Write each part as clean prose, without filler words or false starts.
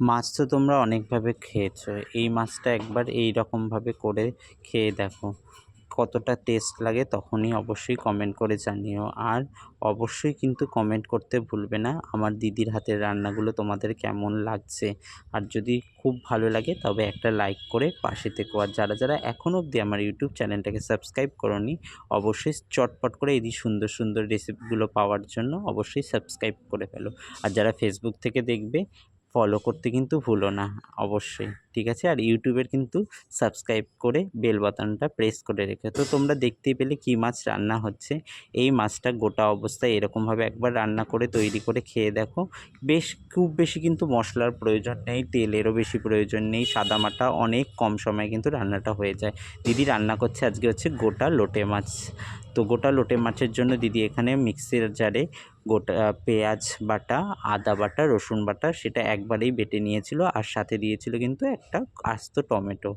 মাছ তো তোমরা অনেকভাবে খেয়েছো, এই মাছটা একবার এই রকমভাবে করে খেয়ে দেখো কতটা টেস্ট লাগে। তখনই অবশ্যই কমেন্ট করে জানিও। আর অবশ্যই কিন্তু কমেন্ট করতে ভুলবে না আমার দিদির হাতের রান্নাগুলো তোমাদের কেমন লাগছে। আর যদি খুব ভালো লাগে তবে একটা লাইক করে পাশে থেকো। আর যারা যারা এখনও অবধি আমার ইউটিউব চ্যানেলটাকে সাবস্ক্রাইব করোনি, অবশ্যই চটপট করে এই সুন্দর সুন্দর রেসিপিগুলো পাওয়ার জন্য অবশ্যই সাবস্ক্রাইব করে ফেলো। আর যারা ফেসবুক থেকে দেখবে, ফলো করতে কিন্তু ভুলো না অবশ্যই, ঠিক আছে? আর ইউটিউবের কিন্তু সাবস্ক্রাইব করে বেল বাটনটা প্রেস করে রেখে। তো তোমরা দেখতেই পেলে কী মাছ রান্না হচ্ছে। এই মাছটা গোটা অবস্থায় এরকমভাবে একবার রান্না করে তৈরি করে খেয়ে দেখো। খুব বেশি কিন্তু মশলার প্রয়োজন নেই, তেলেরও বেশি প্রয়োজন নেই, সাদামাটা অনেক কম সময়ে কিন্তু রান্নাটা হয়ে যায়। দিদি রান্না করছে আজকে হচ্ছে গোটা লোটে মাছ। তো গোটা লোটে মাছের জন্য দিদি এখানে মিক্সির জারে গোটা পেঁয়াজ বাটা, আদা বাটা, রসুন বাটা সেটা একবারেই বেটে নিয়েছিল। আর সাথে দিয়েছিল কিন্তু একটা আস্ত টমেটো।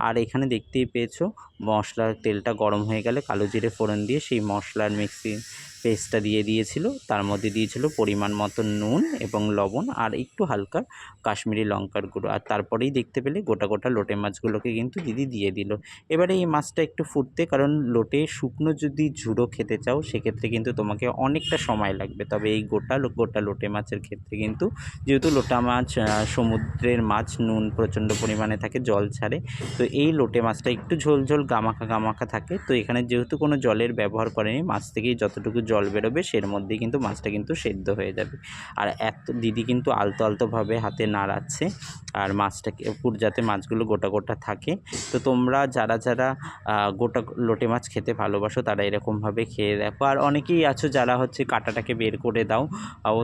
আর এখানে দেখতেই পেয়েছো মশলার তেলটা গরম হয়ে গেলে কালো জিরে ফোড়ন দিয়ে সেই মশলার মিক্সি পেস্টটা দিয়ে দিয়েছিল। তার মধ্যে দিয়েছিল পরিমাণ মতো নুন এবং লবণ আর একটু হালকা কাশ্মীরি লঙ্কার গুঁড়ো। আর তারপরেই দেখতে পেলে গোটা গোটা লোটে মাছগুলোকে কিন্তু দিদি দিয়ে দিল। এবারে এই মাছটা একটু ফুটতে, কারণ লোটে শুকনো যদি ঝুড়ো খেতে চাও সেক্ষেত্রে কিন্তু তোমাকে অনেকটা সময় লাগবে। তবে এই গোটা লোটে মাছের ক্ষেত্রে কিন্তু, যেহেতু লোটা মাছ সমুদ্রের মাছ, নুন প্রচণ্ড পরিমাণে থাকে, জল ছাড়ে, তো এই লোটে মাছটা একটু ঝোল ঝোল গামাখা গামাখা থাকে। তো এখানে যেহেতু কোনো জলের ব্যবহার করেনি, মাছ থেকেই যতটুকু জল বেরোবে সের মধ্যেই কিন্তু মাছটা কিন্তু সেদ্ধ হয়ে যাবে। আর দিদি কিন্তু আলতো আলতোভাবে হাতে নাড়াচ্ছে আর মাছটাকে যাতে মাছগুলো গোটা গোটা থাকে। তো তোমরা যারা যারা গোটা লোটে মাছ খেতে ভালোবাসো তারা এরকমভাবে খেয়ে দেখো। আর অনেকেই আছো যারা হচ্ছে কাঁটাটাকে বের করে দাও,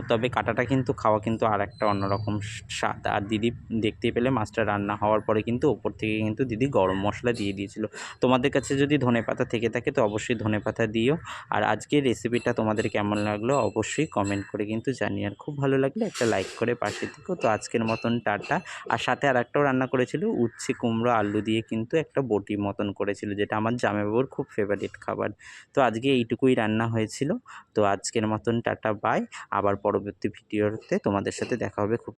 তবে কাঁটাটা কিন্তু খাওয়া কিন্তু আর একটা অন্যরকম স্বাদ। আর দিদি দেখতেই পেলে মাছটা রান্না হওয়ার পরে কিন্তু ওপর থেকে কিন্তু দিদি গরম মশলা দিয়ে দিয়েছিল। তোমাদের কাছে যদি ধনেপাতা থেকে থাকে তো অবশ্যই ধনেপাতা দিও। আর আজকের রেসিপিটা তোমাদের কেমন লাগলো অবশ্যই কমেন্ট করে কিন্তু জানিও। আর খুব ভালো লাগলে একটা লাইক করে পাশে থেকো। তো আজকের মতন টাটা। আর সাথে আর একটাও রান্না করেছিল, উচ্ছে কুমড়ো আলু দিয়ে কিন্তু একটা বটি মতন করেছিল, যেটা আমার জামাইবাবুর খুব ফেভারিট খাবার। তো আজকে এইটুকুই রান্না হয়েছিল। তো আজকের মতন টাটা বাই। আবার পরবর্তী ভিডিওতে তোমাদের সাথে দেখা হবে খুব